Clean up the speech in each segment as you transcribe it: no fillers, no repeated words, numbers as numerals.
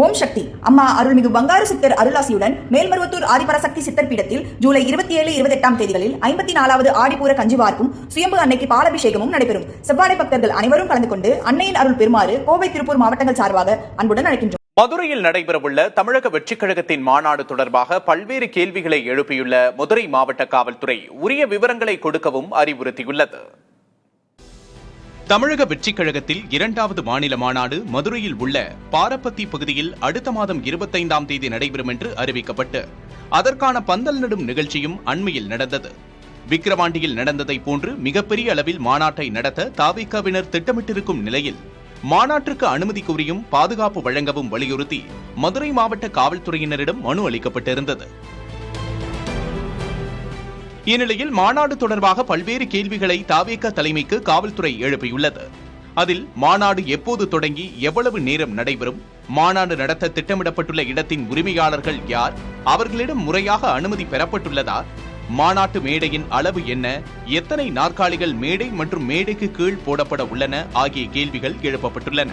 ஓம் சக்தி அம்மா அருள்மிகு பங்காரு சித்தர் அருளாசியுடன் மேல்மருவத்தூர் ஆதிபராசக்தி சித்தர் பீடத்தில் ஜூலை 27, 28 தேதிகளில் 54வது ஆடிப்பூர கஞ்சிவார்ப்பும் சுயம்பு அன்னைக்கு பாலாபிஷேகமும் நடைபெறும். செவ்வாடை பக்தர்கள் அனைவரும் கலந்து கொண்டு அன்னையின் அருள் பெறுமாறு கோவை, திருப்பூர் மாவட்டங்கள் சார்பாக அன்புடன் அழைக்கின்றோம். மதுரையில் நடைபெறவுள்ள தமிழக வெற்றிக் கழகத்தின் மாநாடு தொடர்பாக பல்வேறு கேள்விகளை எழுப்பியுள்ள மதுரை மாவட்ட காவல்துறை உரிய விவரங்களை கொடுக்கவும் அறிவுறுத்தியுள்ளது. தமிழக வெற்றிக் கழகத்தில் 2வது மாநில மாநாடு மதுரையில் உள்ள பாரப்பத்தி பகுதியில் அடுத்த மாதம் 25ஆம் தேதி நடைபெறும் என்று அறிவிக்கப்பட்டு அதற்கான பந்தல் நடும் நிகழ்ச்சியும் அண்மையில் நடந்தது. விக்கிரவாண்டியில் நடந்ததை போன்று மிகப்பெரிய அளவில் மாநாட்டை நடத்த தவிகவினர் திட்டமிட்டிருக்கும் நிலையில் மாநாட்டிற்கு அனுமதி கோரியும் பாதுகாப்பு வழங்கவும் வலியுறுத்தி மதுரை மாவட்ட காவல்துறையினரிடம் மனு அளிக்கப்பட்டிருந்தது. இந்நிலையில் மாநாடு தொடர்பாக பல்வேறு கேள்விகளை தவிக தலைமைக்கு காவல்துறை எழுப்பியுள்ளது. அதில் மாநாடு எப்போது தொடங்கி எவ்வளவு நேரம் நடைபெறும், மாநாடு நடத்த திட்டமிடப்பட்டுள்ள இடத்தின் உரிமையாளர்கள் யார், அவர்களிடம் முறையாக அனுமதி பெறப்பட்டுள்ளதா, மாநாட்டு மேடையின் அளவு என்ன, எத்தனை நாற்காலிகள் மேடை மற்றும் மேடைக்கு கீழ் போடப்பட உள்ளன ஆகிய கேள்விகள் எழுப்பப்பட்டுள்ளன.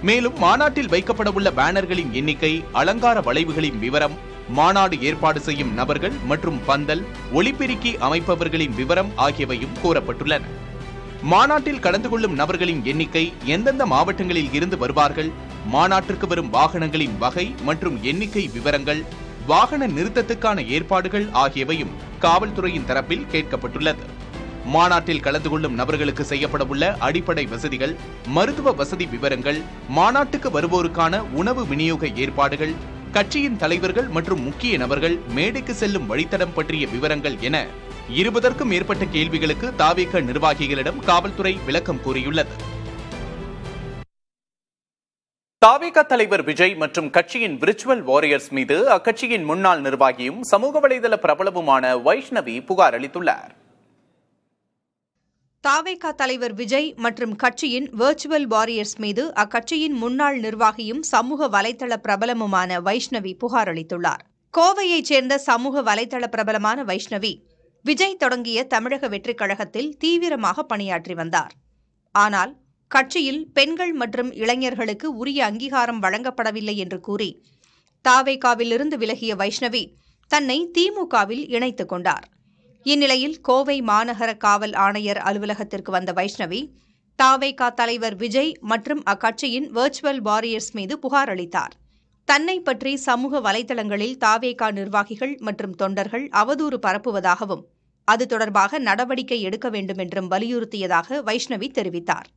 மேலும் மாநாட்டில் வைக்கப்பட உள்ள பேனர்களின் எண்ணிக்கை, அலங்கார வளைவுகளின் விவரம், மாநாடு ஏற்பாடு செய்யும் நபர்கள் மற்றும் பந்தல், ஒலிபெருக்கி அமைப்பவர்களின் விவரம் ஆகியவையும் கோரப்பட்டுள்ளன. மாநாட்டில் கலந்து கொள்ளும் நபர்களின் எண்ணிக்கை, எந்தெந்த மாவட்டங்களில் இருந்து வருவார்கள், மாநாட்டிற்கு வரும் வாகனங்களின் வகை மற்றும் எண்ணிக்கை விவரங்கள், வாகன நிறுத்தத்துக்கான ஏற்பாடுகள் ஆகியவையும் காவல்துறையின் தரப்பில் கேட்கப்பட்டுள்ளது. மாநாட்டில் கலந்து கொள்ளும் நபர்களுக்கு செய்யப்பட உள்ள அடிப்படை வசதிகள், மருத்துவ வசதி விவரங்கள், மாநாட்டுக்கு வருவோருக்கான உணவு விநியோக ஏற்பாடுகள், கட்சியின் தலைவர்கள் மற்றும் முக்கிய நபர்கள் மேடைக்கு செல்லும் வழித்தடம் பற்றிய விவரங்கள் என 20க்கும் மேற்பட்ட கேள்விகளுக்கு தவிக நிர்வாகிகளிடம் காவல்துறை விளக்கம் கூறியுள்ளது. தவிக தலைவர் விஜய் மற்றும் கட்சியின் விர்ச்சுவல் வாரியர்ஸ் மீது அக்கட்சியின் முன்னாள் நிர்வாகியும் சமூக வலைதள பிரபலமுமான வைஷ்ணவி புகார் அளித்துள்ளார். தவிக தலைவர் விஜய் மற்றும் கட்சியின் விர்ச்சுவல் வாரியர்ஸ் மீது அக்கட்சியின் முன்னாள் நிர்வாகியும் சமூக வலைதள பிரபலமுமான வைஷ்ணவி புகார் அளித்துள்ளார். கோவையைச் சேர்ந்த சமூக வலைதள பிரபலமான வைஷ்ணவி விஜய் தொடங்கிய தமிழக வெற்றிக் கழகத்தில் தீவிரமாக பணியாற்றி வந்தார். ஆனால் கட்சியில் பெண்கள் மற்றும் இளைஞர்களுக்கு உரிய அங்கீகாரம் வழங்கப்படவில்லை என்று கூறி தவிகவிலிருந்து விலகிய வைஷ்ணவி தன்னை திமுகவில் இணைத்துக் கொண்டார். இந்நிலையில் கோவை மாநகர காவல் ஆணையர் அலுவலகத்திற்கு வந்த வைஷ்ணவி தவிக தலைவர் விஜய் மற்றும் அக்கட்சியின் விர்ச்சுவல் வாரியர்ஸ் மீது புகார் அளித்தார். தன்னை பற்றி சமூக வலைதளங்களில் தவிக நிர்வாகிகள் மற்றும் தொண்டர்கள் அவதூறு பரப்புவதாகவும் அது தொடர்பாக நடவடிக்கை எடுக்க வேண்டும் என்றும் வலியுறுத்தியதாக வைஷ்ணவி தெரிவித்தார்.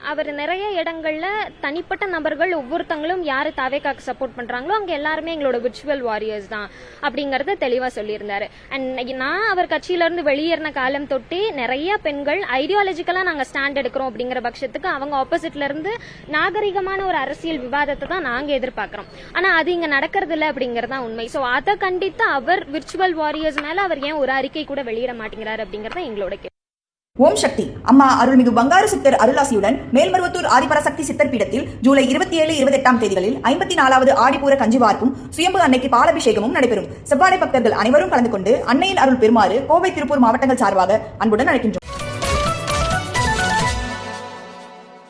அவர் நிறைய இடங்கள்ல தனிப்பட்ட நபர்கள் ஒவ்வொருத்தங்களும் யாரு தவிகாக்கு சப்போர்ட் பண்றாங்களோ அங்க எல்லாருமே எங்களோட விர்ச்சுவல் வாரியர்ஸ் தான் அப்படிங்கறத தெளிவா சொல்லியிருந்தாரு. அண்ட் நான் அவர் கட்சியில இருந்து வெளியேறின காலம் தொட்டி நிறைய பெண்கள் ஐடியாலஜிக்கலா நாங்க ஸ்டாண்ட் எடுக்கிறோம் அப்படிங்கிற பட்சத்துக்கு அவங்க ஆப்போசிட்ல இருந்து நாகரிகமான ஒரு அரசியல் விவாதத்தை தான் நாங்க எதிர்பார்க்கிறோம். ஆனா அது இங்க நடக்கிறது இல்ல அப்படிங்கறதா உண்மை. சோ அதை கண்டித்து அவர் விர்ச்சுவல் வாரியர்ஸ் மேல அவர் ஏன் ஒரு அறிக்கை கூட வெளியிட மாட்டேங்கிறாரு அப்படிங்கறத எங்களோட கேள்வி. ஓம் சக்தி அம்மா அருள்மிகு பங்காரு சித்தர் அருளாசியுடன் மேல்மருவத்தூர் ஆதிபராசக்தி சித்தர் பீடத்தில் ஜூலை 27, 28 தேதிகளில் 54வது ஆடிப்பூர கஞ்சிவார்ப்பும் சுயம்பு அன்னைக்கு பாலாபிஷேகமும் நடைபெறும். செவ்வாடை பக்தர்கள் அனைவரும் கலந்து கொண்டு அன்னையின் அருள் பெறுமாறு கோவை, திருப்பூர் மாவட்டங்கள் சார்பாக அன்புடன் அழைக்கின்றோம்.